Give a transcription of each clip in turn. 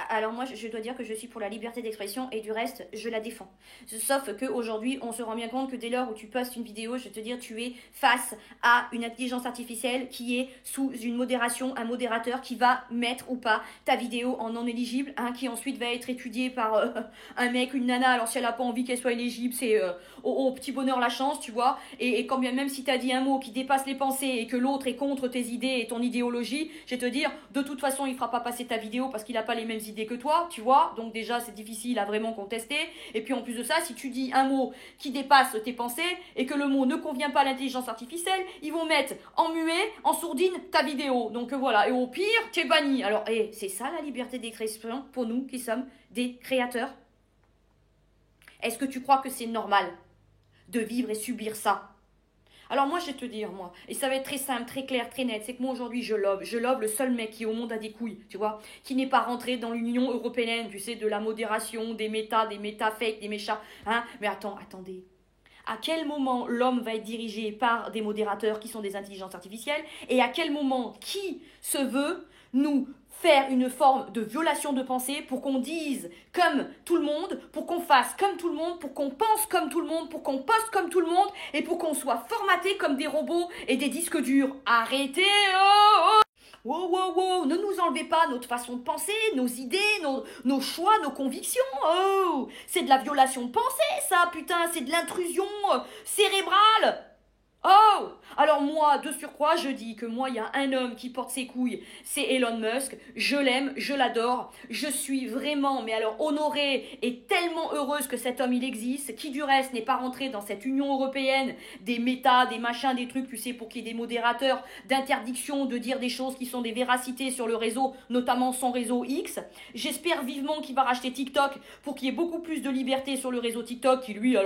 Alors moi, je dois dire que je suis pour la liberté d'expression et du reste, je la défends. Sauf qu'aujourd'hui, on se rend bien compte que dès lors où tu postes une vidéo, je vais te dire, tu es face à une intelligence artificielle qui est sous une modération, un modérateur qui va mettre ou pas ta vidéo en non éligible, hein, qui ensuite va être étudiée par un mec, une nana. Alors si elle n'a pas envie qu'elle soit éligible, c'est au petit bonheur la chance, tu vois. Et quand bien même si tu as dit un mot qui dépasse les pensées et que l'autre est contre tes idées et ton idéologie, je vais te dire, de toute façon, il fera pas passer ta vidéo parce qu'il n'a pas les mêmes idées que toi, tu vois. Donc déjà, c'est difficile à vraiment contester. Et puis en plus de ça, si tu dis un mot qui dépasse tes pensées et que le mot ne convient pas à l'intelligence artificielle, ils vont mettre en muet, en sourdine, ta vidéo. Donc voilà. Et au pire, tu es banni. Alors, c'est ça la liberté d'expression pour nous qui sommes des créateurs. Est-ce que tu crois que c'est normal de vivre et subir ça? Alors moi, je vais te dire, moi, et ça va être très simple, très clair, très net, c'est que moi aujourd'hui, je love le seul mec qui au monde a des couilles, tu vois, qui n'est pas rentré dans l'Union européenne, tu sais, de la modération, des méta fakes, des méchas, hein. Mais attendez. À quel moment l'homme va être dirigé par des modérateurs qui sont des intelligences artificielles et à quel moment qui se veut nous faire une forme de violation de pensée pour qu'on dise comme tout le monde, pour qu'on fasse comme tout le monde, pour qu'on pense comme tout le monde, pour qu'on poste comme tout le monde et pour qu'on soit formaté comme des robots et des disques durs. Arrêtez, oh, oh. Wow, wow, wow, ne nous enlevez pas notre façon de penser, nos idées, nos choix, nos convictions. Oh, c'est de la violation de pensée, ça, putain, c'est de l'intrusion cérébrale. Oh! Alors moi, de surcroît, je dis que moi, il y a un homme qui porte ses couilles, c'est Elon Musk. Je l'aime, je l'adore. Je suis vraiment, mais alors honorée et tellement heureuse que cet homme, il existe, qui du reste n'est pas rentré dans cette Union européenne des méta, des machins, des trucs, tu sais, pour qu'il y ait des modérateurs d'interdiction de dire des choses qui sont des véracités sur le réseau, notamment son réseau X. J'espère vivement qu'il va racheter TikTok pour qu'il y ait beaucoup plus de liberté sur le réseau TikTok, qui lui,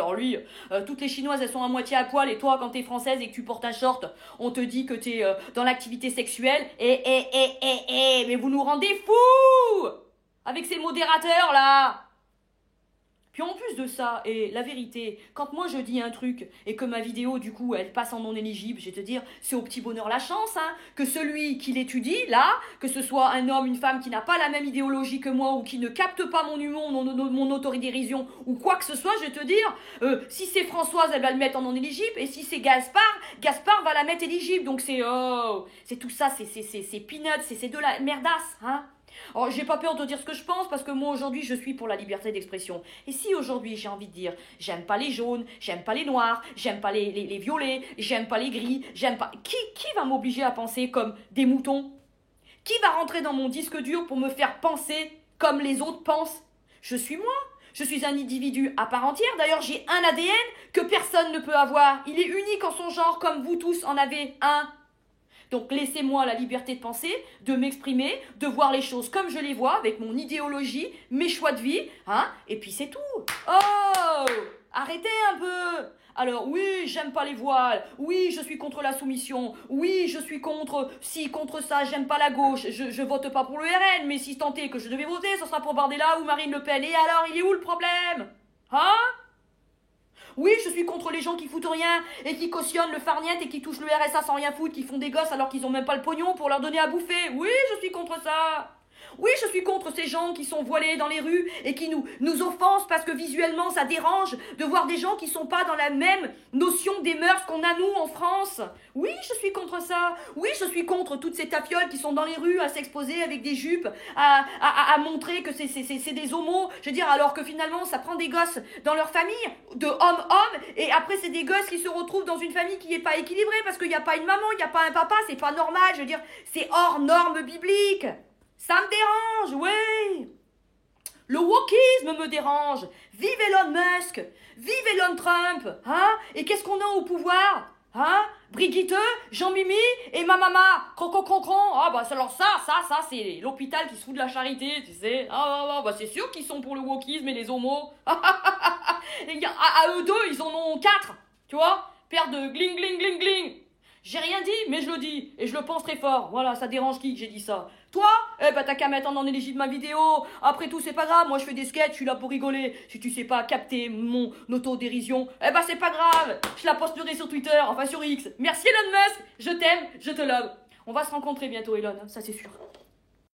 toutes les Chinoises, elles sont à moitié à poil, et toi, quand t'es française et que tu portes un short, on te dit que t'es dans l'activité sexuelle. Mais vous nous rendez fous avec ces modérateurs là. Puis en plus de ça, et la vérité, quand moi je dis un truc et que ma vidéo du coup elle passe en non éligible, je vais te dire, c'est au petit bonheur la chance, hein, que celui qui l'étudie là, que ce soit un homme, une femme qui n'a pas la même idéologie que moi ou qui ne capte pas mon humour, mon autodérision ou quoi que ce soit, je vais te dire, si c'est Françoise, elle va le mettre en non éligible et si c'est Gaspard va la mettre éligible. Donc c'est tout ça, c'est peanuts, c'est de la merdasse, hein. Alors, j'ai pas peur de dire ce que je pense parce que moi aujourd'hui je suis pour la liberté d'expression. Et si aujourd'hui j'ai envie de dire j'aime pas les jaunes, j'aime pas les noirs, j'aime pas les violets, j'aime pas les gris, j'aime pas. Qui va m'obliger à penser comme des moutons? Qui va rentrer dans mon disque dur pour me faire penser comme les autres pensent? Je suis moi. Je suis un individu à part entière. D'ailleurs, j'ai un ADN que personne ne peut avoir. Il est unique en son genre comme vous tous en avez un. Donc laissez-moi la liberté de penser, de m'exprimer, de voir les choses comme je les vois, avec mon idéologie, mes choix de vie, hein, et puis c'est tout. Oh! Arrêtez un peu! Alors oui, j'aime pas les voiles, oui, je suis contre la soumission, oui, je suis contre ça, j'aime pas la gauche, je vote pas pour le RN, mais si tant est que je devais voter, ce sera pour Bardella ou Marine Le Pen. Et alors, il est où le problème? Hein? Oui, je suis contre les gens qui foutent rien et qui cautionnent le farniente et qui touchent le RSA sans rien foutre, qui font des gosses alors qu'ils ont même pas le pognon pour leur donner à bouffer. Oui, je suis contre ça. Oui, je suis contre ces gens qui sont voilés dans les rues et qui nous offensent parce que visuellement ça dérange de voir des gens qui sont pas dans la même notion des mœurs qu'on a nous en France. Oui, je suis contre ça. Oui, je suis contre toutes ces tafioles qui sont dans les rues à s'exposer avec des jupes, à montrer que c'est des homos. Je veux dire, alors que finalement ça prend des gosses dans leur famille, de homme-homme, et après c'est des gosses qui se retrouvent dans une famille qui est pas équilibrée parce qu'il n'y a pas une maman, il n'y a pas un papa, c'est pas normal. Je veux dire, c'est hors norme biblique. Ça me dérange, oui. Le wokisme me dérange. Vive Elon Musk. Vive Elon Trump. Hein? Et qu'est-ce qu'on a au pouvoir? Hein? Brigitte, Jean-Mimi et ma maman. Croc. Ah bah alors ça, c'est l'hôpital qui se fout de la charité, tu sais. Bah c'est sûr qu'ils sont pour le wokisme et les homos. Et à eux deux, ils en ont 4. Tu vois? Paire de gling, gling, gling, gling. J'ai rien dit, mais je le dis. Et je le pense très fort. Voilà, ça dérange qui que j'ai dit ça? Toi? T'as qu'à mettre en non éligible ma vidéo. Après tout, c'est pas grave. Moi, je fais des sketchs, je suis là pour rigoler. Si tu sais pas capter mon autodérision, c'est pas grave. Je la posterai sur Twitter, enfin sur X. Merci Elon Musk. Je t'aime, je te love. On va se rencontrer bientôt, Elon. Ça, c'est sûr.